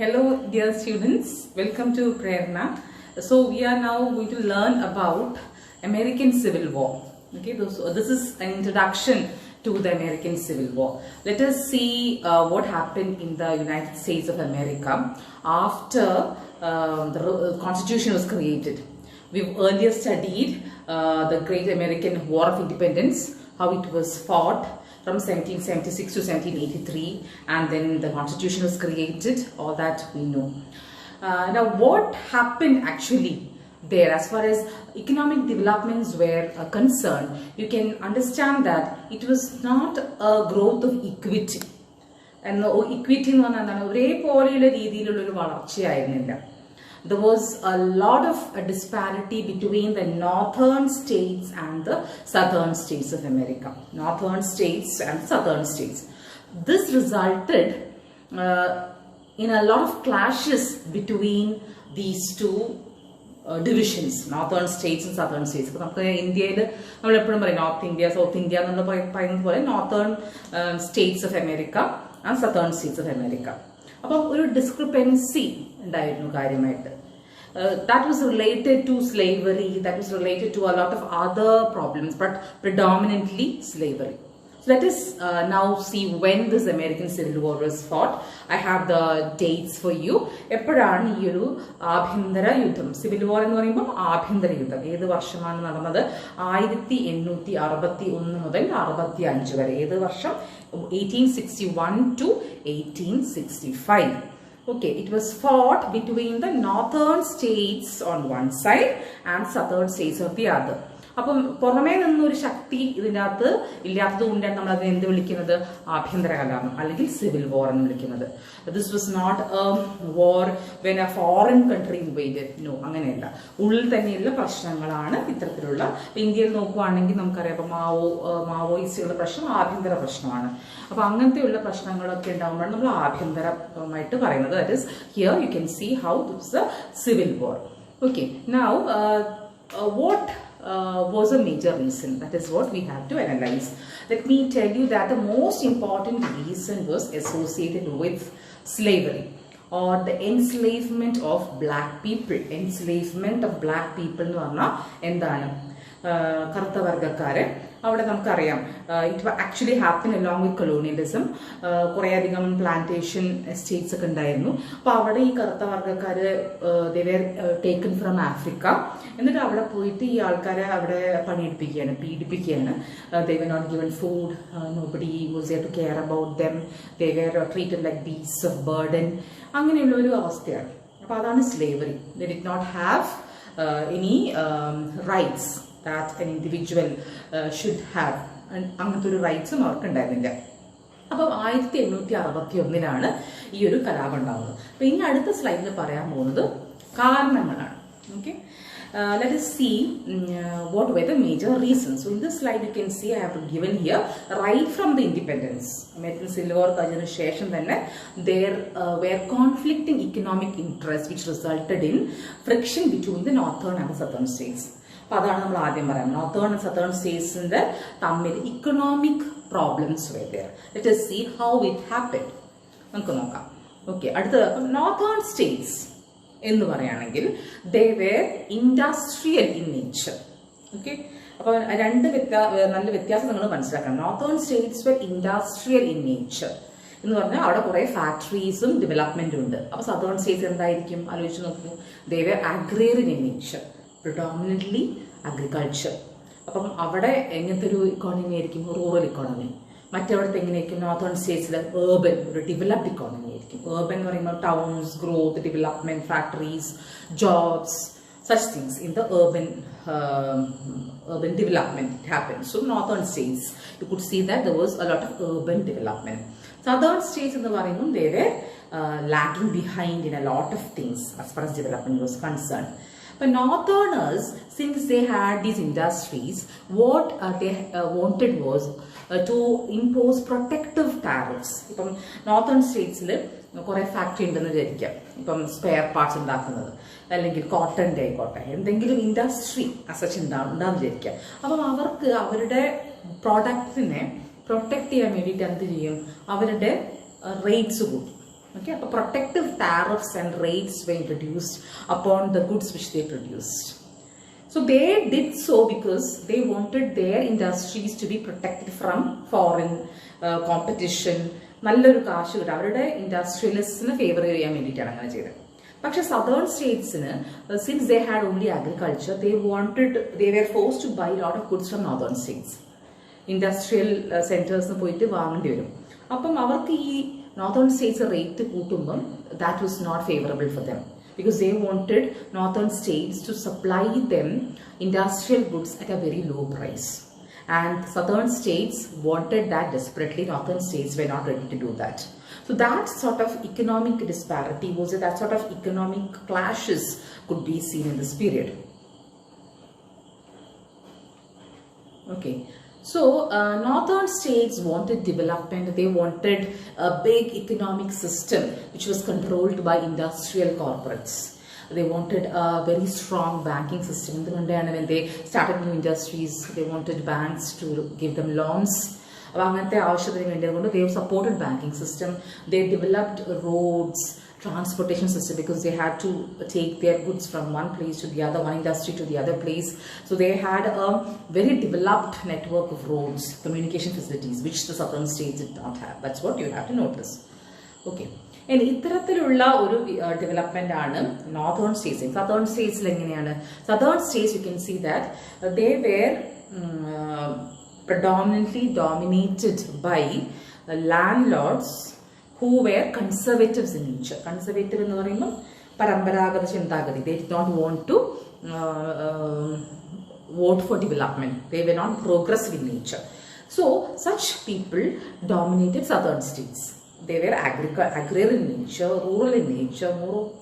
Hello dear students, welcome to Prerna. So we are now going to learn about American Civil War. Okay, so this is an introduction to the American Civil War. Let us see what happened in the United States of America after the Constitution was created. We've earlier studied the Great American War of Independence, how it was fought from 1776 to 1783, and then the Constitution was created. All that we know. Now, what happened actually there as far as economic developments were concerned? You can understand that it was not a growth of equity. And equity in there was a lot of disparity between the northern states and the southern states of America. Northern states and southern states. This resulted in a lot of clashes between these two divisions, northern states and southern states. India, North India, South India, northern states of America and southern states of America. About a discrepancy that was related to slavery, that was related to a lot of other problems, but predominantly slavery. So let us now see when this American Civil War was fought. I have the dates for you. എപ്പോഴാണ് ഈ ഒരു ആഭ്യന്തര യുദ്ധം, civil war എന്ന് പറയുമ്പോൾ ആഭ്യന്തര യുദ്ധം ഏത് വർഷമാണ് നടന്നത്? 1861 മുതൽ 65 വരെ. ഏത് വർഷം? 1861 to 1865. Okay, it was fought between the northern states on one side and southern states of the other. അപ്പം പുറമേ നിന്നൊരു ശക്തി ഇതിനകത്ത് ഇല്ലാത്തത് കൊണ്ടാണ് നമ്മൾ അതിനെ എന്ത് വിളിക്കുന്നത്? ആഭ്യന്തര കലാപം അല്ലെങ്കിൽ സിവിൽ വാർ എന്ന് വിളിക്കുന്നത്. This was not a war when a foreign country invaded. No, അങ്ങനെയല്ല. ഉള്ളിൽ തന്നെയുള്ള പ്രശ്നങ്ങളാണ് ഇത്തരത്തിലുള്ള. ഇന്ത്യയിൽ നോക്കുവാണെങ്കിൽ നമുക്കറിയാം, ഇപ്പം മാവോയിസ്റ്റുകളുടെ പ്രശ്നം ആഭ്യന്തര പ്രശ്നമാണ്. അപ്പൊ അങ്ങനത്തെയുള്ള പ്രശ്നങ്ങളൊക്കെ ഉണ്ടാകുമ്പോഴാണ് നമ്മൾ ആഭ്യന്തരമായിട്ട് പറയുന്നത്. That is here you can see how this a civil war. Okay, now what was a major reason? That is what we have to analyze. Let me tell you that the most important reason was associated with slavery or the enslavement of black people. Enslavement of black people എന്ന് പറഞ്ഞാൽ എന്താണ്? കറുത്ത വർഗ്ഗക്കാരെ അവിടെ നമുക്കറിയാം, it actually happen along with colonialism. കുറേയധികം plantation estates ഒക്കെ ഉണ്ടായിരുന്നു. അപ്പോൾ അവിടെ ഈ കറുത്ത വർഗ്ഗക്കാര് they were taken from Africa. എന്നിട്ട് അവിടെ പോയിട്ട് ഈ ആൾക്കാരെ അവിടെ പണിയെടുപ്പിക്കുകയാണ്, പീഡിപ്പിക്കുകയാണ്. They were not given food, nobody was there to care about them, they were treated like beasts of burden. അങ്ങനെയുള്ള ഒരു അവസ്ഥയാണ്. അപ്പോൾ അതാണ് slavery. They did not have any rights that an individual should have. അങ്ങനത്തെ ഒരു റൈറ്റ്സും അവർക്ക് ഉണ്ടായിരുന്നില്ല. അപ്പം 1861 ഈ ഒരു കലാപം ഉണ്ടാകുന്നത്. അപ്പം ഇനി അടുത്ത സ്ലൈഡിൽ പറയാൻ പോകുന്നത് കാരണങ്ങളാണ്. Okay, let us see what were the major reasons. So in this slide you can see I have given here right from the independence. American Civil War കഴിഞ്ഞതിന് ശേഷം തന്നെ there were conflicting economic interests which resulted in friction between the northern and the southern states. അപ്പോൾ അതാണ് നമ്മൾ ആദ്യം പറയാം. Northern and southern സ്റ്റേറ്റ്സിന്റെ തമ്മിൽ economic problems വരും. Let us see how it happened. നമുക്ക് നോക്കാം. ഓക്കെ, അടുത്തത് നോർത്തേൺ സ്റ്റേറ്റ്സ് എന്ന് പറയുകയാണെങ്കിൽ they were industrial in nature. Okay, അപ്പോൾ രണ്ട് നല്ല വ്യത്യാസം നിങ്ങൾ മനസ്സിലാക്കണം. Northern States were industrial in nature എന്ന് പറഞ്ഞാൽ അവിടെ കുറെ ഫാക്ടറീസും ഡെവലപ്മെന്റും ഉണ്ട്. അപ്പോൾ സതേൺ സ്റ്റേറ്റ്സ് എന്തായിരിക്കും? ആലോചിച്ച് നോക്കൂ. they were agrarian in nature, predominantly agriculture. അപ്പം അവിടെ എങ്ങനത്തെ ഒരു ഇക്കോണമി ആയിരിക്കും? Rural economy. മറ്റവിടുത്തെ എങ്ങനെയായിരിക്കും? നോർത്തേൺ സ്റ്റേറ്റ്സിൽ ഏർബൻ, ഒരു ഡെവലപ്ഡ് ഇക്കോണമി ആയിരിക്കും. ഏർബൻ എന്ന് പറയുമ്പോൾ towns, growth, development, factories, jobs, such things in the urban development happened. So northern states, you could see that there was a lot of urban development. Southern states in the പറയുമ്പോൾ they were lagging behind in a lot of things as far as development was concerned. But northerners, since they had these industries, what they wanted was to impose protective tariffs. ഇപ്പം northern സ്റ്റേറ്റ്സിൽ കുറെ factory ഉണ്ടെന്ന് വിചാരിക്കാം. ഇപ്പം spare parts ഉണ്ടാക്കുന്നത്, അല്ലെങ്കിൽ കോട്ടൻ്റെ ആയിക്കോട്ടെ, എന്തെങ്കിലും ഇൻഡസ്ട്രി അസച്ച് ഉണ്ടാകുന്ന വിചാരിക്കാം. അപ്പം അവർക്ക് അവരുടെ പ്രോഡക്റ്റിനെ പ്രൊട്ടക്ട് ചെയ്യാൻ വേണ്ടിയിട്ട് എന്ത് ചെയ്യും? അവരുടെ റേറ്റ്സ് കൂട്ടും. Okay, protective tariffs and rates were introduced upon the goods which they produced. So they did so because they wanted their industries to be protected from foreign competition. നല്ലൊരു കാശ് കിട്ടും, അവരുടെ ഇൻഡസ്ട്രിയലിസ്റ്റിന് ഫേവർ ചെയ്യാൻ വേണ്ടിയിട്ടാണ് അങ്ങനെ ചെയ്തത്. പക്ഷെ സദേൺ സ്റ്റേറ്റ്സിന് since they had only agriculture, they were forced to buy a lot of goods from northern states. Industrial സെന്റേഴ്സിന് പോയിട്ട് വാങ്ങേണ്ടി വരും. അപ്പം അവർക്ക് ഈ northern states rate കൂട്ടുമ്പം that was not favorable for them, because they wanted northern states to supply them industrial goods at a very low price. And southern states wanted that desperately. Northern states were not ready to do that. So that sort of economic disparity that sort of economic clashes could be seen in this period. Okay. So northern states wanted development. They wanted a big economic system which was controlled by industrial corporates. They wanted a very strong banking system. When they started new industries, they wanted banks to give them loans. They supported banking system. They developed roads, transportation system, because they had to take their goods from one place to the other, one industry to the other place. So they had a very developed network of roads, communication facilities, which the southern states did not have. That's what you have to notice. Okay. And ഇത്തരത്തിലുള്ള ഒരു development ആണ് northern States. Southern സ്റ്റേറ്റ്സിൽ എങ്ങനെയാണ്? Southern states you can see that they were predominantly dominated by landlords who were conservatives in nature. Conservative എന്ന് പറയുമ്പോൾ പരമ്പരാഗത ചിന്താഗതി. They did not want to vote for development. They were not progressive in nature. So such people dominated southern states. They were agrarian in nature, rural in nature,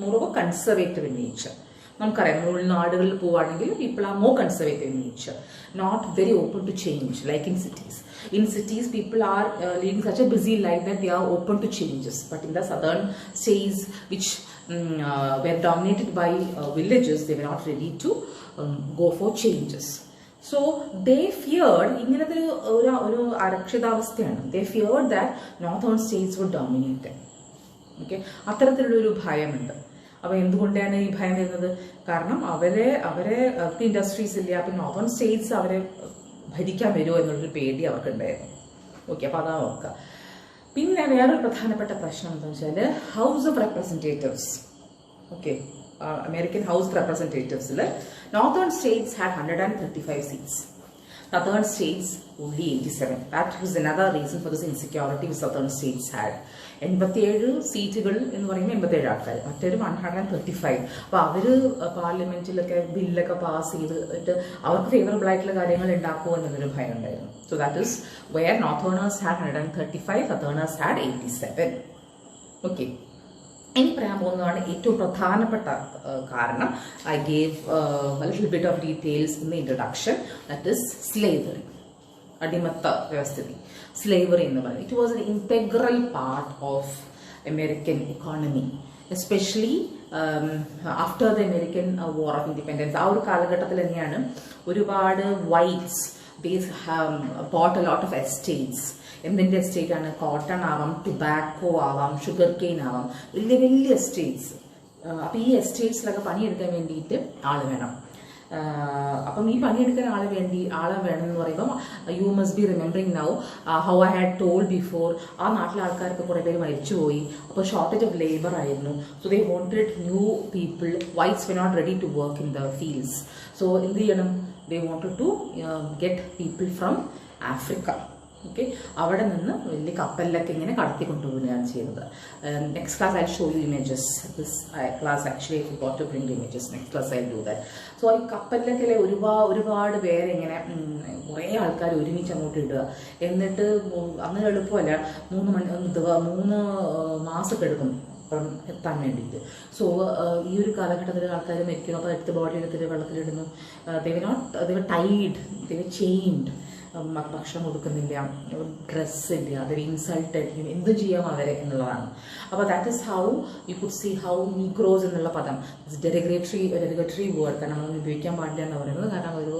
moreover conservative in nature. നമുക്കറിയാം, നാടുകളിൽ പോവുകയാണെങ്കിൽ people are more conservative in nature, not very open to change like in cities. In cities, people are leading such a busy life that they are open to changes. But in the southern states, which were dominated by villages, they were not ready to go for changes. So they feared, ഇങ്ങനത്തെ ഒരു അരക്ഷിതാവസ്ഥയാണ്. They feared that northern states would dominate them. Okay, അത്തരത്തിലുള്ളൊരു ഭയമുണ്ട്. അപ്പോൾ എന്തുകൊണ്ടാണ് ഈ ഭയം വരുന്നത്? കാരണം അവർക്ക് ഇൻഡസ്ട്രീസ് ഇല്ല. അപ്പം നോർത്തേൺ സ്റ്റേറ്റ്സ് അവരെ ഭരിക്കാൻ വരുമോ എന്നുള്ളൊരു പേടി അവർക്കുണ്ടായിരുന്നു. ഓക്കെ, അപ്പോൾ അതാ നോക്കുക. പിന്നെ വേറൊരു പ്രധാനപ്പെട്ട പ്രശ്നം എന്താണെന്ന് വെച്ചാൽ house of representatives. Okay, American house of റെപ്രസെൻറ്റേറ്റീവ്സിൽ northern states had 135 seats. Southern states only 87. That was another reason for this insecurity which southern states had. 87 സീറ്റുകൾ എന്ന് പറയുമ്പോൾ 87 ആൾക്കാർ, മറ്റൊരു 135. അപ്പോൾ അവർ പാർലമെന്റിലൊക്കെ ബില്ലൊക്കെ പാസ് ചെയ്തിട്ട് അവർക്ക് ഫേവറബിൾ ആയിട്ടുള്ള കാര്യങ്ങൾ ഉണ്ടാക്കുമോ എന്നൊരു ഭയം ഉണ്ടായിരുന്നു. So that is where northerners had 135, southerners had 87. Okay, ഇനി പറയാൻ പോകുന്നതാണ് ഏറ്റവും പ്രധാനപ്പെട്ട കാരണം. I gave little bit of details in the introduction. That is slavery, അടിമത്ത വ്യവസ്ഥിതി. സ്ലേവറി എന്ന് പറയുന്നത് it was an integral part of American economy, especially after the American war of independence. ആ ഒരു കാലഘട്ടത്തിൽ തന്നെയാണ് ഒരുപാട് whites bought a lot of estates. എന്തിൻ്റെ എസ്റ്റേറ്റ് ആണ്? കോട്ടൺ ആവാം, ടുബാക്കോ ആവാം, ഷുഗർ കെയിൻ ആവാം, വലിയ വലിയ എസ്റ്റേറ്റ്സ്. അപ്പം ഈ എസ്റ്റേറ്റ്സിലൊക്കെ പണിയെടുക്കാൻ വേണ്ടിയിട്ട് ആള് വേണം. അപ്പം ഈ പണിയെടുക്കാൻ ആളെ വേണം എന്ന് പറയുമ്പോൾ you must be remembering now how I had told before. ആ നാട്ടിലെ ആൾക്കാർക്ക് കുറേ പേര് മരിച്ചുപോയി. അപ്പോൾ ഷോർട്ടേജ് ഓഫ് ലേബർ ആയിരുന്നു. So they wanted new people. Whites were not ready to work in the fields. So എന്ത് ചെയ്യണം? They wanted to get people from Africa. Okay, അവിടെ നിന്ന് വലിയ കപ്പലിലൊക്കെ ഇങ്ങനെ കടത്തിക്കൊണ്ടുപോവുകയാണ് ചെയ്യുന്നത്. Next class I show you images. This class actually I forgot to bring the images. Next class I do that. So ഈ കപ്പലിലൊക്കെ ഒരുപാട് പേരെ ഇങ്ങനെ കുറേ ആൾക്കാർ ഒരുമിച്ച് അങ്ങോട്ട് ഇടുക. എന്നിട്ട് അങ്ങനെ എളുപ്പമല്ല, 3 മാസമൊക്കെ എടുക്കും അപ്പം എത്താൻ വേണ്ടിയിട്ട്. സോ ഈ ഒരു കാലഘട്ടത്തിൽ ആൾക്കാർ മരിക്കുന്നു. അപ്പോൾ എടുത്ത് ബോഡി എടുത്തിട്ട് വെള്ളത്തിലിടുന്നു. ദേ വർ ടൈഡ്, ദേ വർ ചെയിൻഡ്. ഭക്ഷണം കൊടുക്കുന്നില്ല, ഡ്രസ്സില്ല, അവർ ഇൻസൾട്ടഡ്, എന്തും ചെയ്യാം അവരെ എന്നുള്ളതാണ്. അപ്പോൾ that is how you could see how negroes എന്നുള്ള പദം ഡെറിഗേറ്ററി വേർഡ്, കാരണം നമ്മൾ ഉപയോഗിക്കാൻ പാടില്ല എന്ന് പറയുന്നത്. കാരണം ഒരു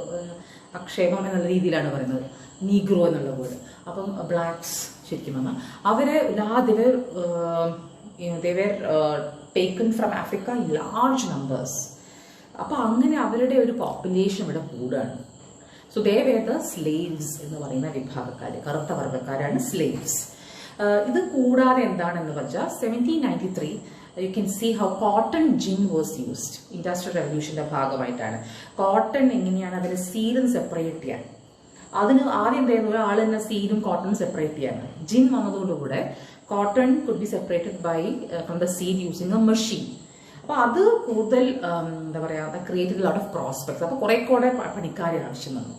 അക്ഷേപം എന്നുള്ള രീതിയിലാണ് പറയുന്നത് നീഗ്രോ എന്നുള്ള വേർഡ്. അപ്പം ബ്ലാക്സ് ശരിക്കും പറഞ്ഞാൽ അവരെ they were taken from Africa in large numbers. അപ്പോൾ അങ്ങനെ അവരുടെ ഒരു പോപ്പുലേഷൻ ഇവിടെ കൂടുകയാണ്. So they were the slaves എന്ന് പറയുന്ന വിഭാഗക്കാർ, കറുത്ത വർഗ്ഗക്കാരാണ് സ്ലേവ്സ്. ഇത് കൂടാതെ എന്താണെന്ന് വെച്ചാൽ 1793 you can see how cotton gin was used. Industrial റെവല്യൂഷന്റെ ഭാഗമായിട്ടാണ് കോട്ടൺ എങ്ങനെയാണ് അതിൽ സീഡും സെപ്പറേറ്റ് ചെയ്യാൻ. അതിന് ആദ്യം എന്തായിരുന്നു, ഒരാൾ തന്നെ സീഡും കോട്ടണും സെപ്പറേറ്റ് ചെയ്യാണ്. ജിൻ വന്നതോടുകൂടെ cotton could be separated by from the seed using a machine. അപ്പോൾ അത് കൂടുതൽ എന്താ പറയുക, ക്രിയേറ്റഡ് ലോട്ട് ഓഫ് പ്രോസ്പെക്ട്സ്. അപ്പോൾ കുറെ കൂടെ പണിക്കാരെ ആവശ്യം വന്നു.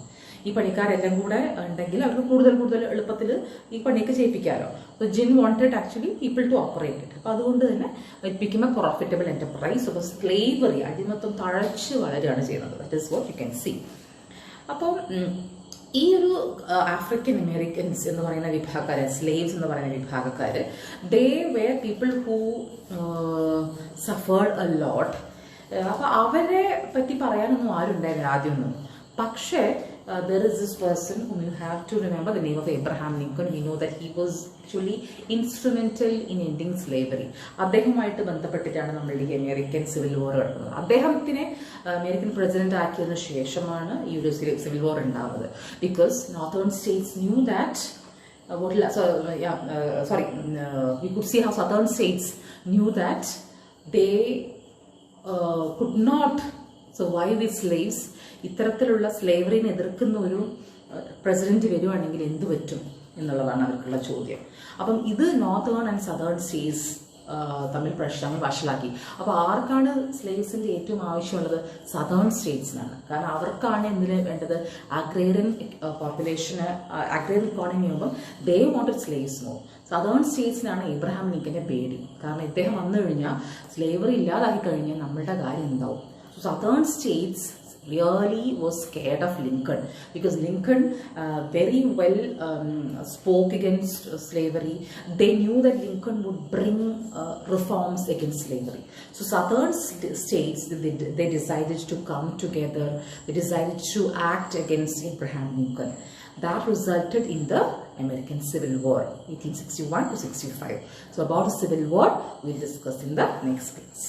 ഈ പണിക്കാരെല്ലാം കൂടെ ഉണ്ടെങ്കിൽ അവർക്ക് കൂടുതൽ എളുപ്പത്തിൽ ഈ പണിയൊക്കെ ചെയ്യിപ്പിക്കാമല്ലോ. അപ്പോൾ gin wanted actually people to operate it. അപ്പോൾ അതുകൊണ്ട് തന്നെ it become a profitable enterprise. അപ്പോൾ സ്ലേവറി, അടിമത്തം തഴച്ച് വളരുകയാണ് ചെയ്യുന്നത്. That is what you can see. അപ്പോൾ ഈ ഒരു ആഫ്രിക്കൻ അമേരിക്കൻസ് എന്ന് പറയുന്ന വിഭാഗക്കാര്, സ്ലേവ്സ് എന്ന് പറയുന്ന വിഭാഗക്കാര്, they were people who suffered a lot. അപ്പൊ അവരെ പറ്റി പറയാനൊന്നും ആരുണ്ടായില്ല ആദ്യമൊന്നും. പക്ഷേ there is this person whom you have to remember, the name of Abraham Lincoln. We know that he was actually instrumental in ending slavery. അദ്ദേഹവുമായിട്ട് ബന്ധപ്പെട്ടിട്ടാണ് നമ്മളുടെ ഈ American civil വാർ നടക്കുന്നത്. അദ്ദേഹത്തിനെ അമേരിക്കൻ പ്രസിഡന്റ് ആക്കിയതിനു ശേഷമാണ് ഈ ഒരു സിവിൽ വാർ ഉണ്ടാവുന്നത്. Because northern States knew that we could see how southern states knew that they could not survive with slaves. ഇത്തരത്തിലുള്ള സ്ലേവറിനെ എതിർക്കുന്ന ഒരു പ്രസിഡന്റ് വരുവാണെങ്കിൽ എന്ത് പറ്റും എന്നുള്ളതാണ് അവർക്കുള്ള ചോദ്യം. അപ്പം ഇത് നോർത്തേൺ ആൻഡ് സദേൺ സ്റ്റേറ്റ്സ് തമ്മിൽ പ്രശ്നങ്ങൾ വഷളാക്കി. അപ്പോൾ ആർക്കാണ് സ്ലേവ്സിന്റെ ഏറ്റവും ആവശ്യമുള്ളത്? സദേൺ സ്റ്റേറ്റ്സിനാണ്. കാരണം അവർക്കാണ് എന്തിന് വേണ്ടത്? അഗ്രേറിയൻ പോപ്പുലേഷന്, അഗ്രേറിയൻ ഇക്കോണമി ആകുമ്പോൾ they wanted slaves more. Southern സ്റ്റേറ്റ്സിനാണ് എബ്രഹാം ലിങ്കന്റെ പേടി. കാരണം ഇദ്ദേഹം വന്നു കഴിഞ്ഞാൽ, സ്ലേവറി ഇല്ലാതാക്കി കഴിഞ്ഞാൽ നമ്മളുടെ കാര്യം എന്താവും? Southern states really was scared of Lincoln, because Lincoln very well spoke against slavery. They knew that Lincoln would bring reforms against slavery. So southern states, they decided to come together. They decided to act against Abraham Lincoln. That resulted in the American Civil War, 1861 to 65. So about the Civil War, we'll discuss in the next class.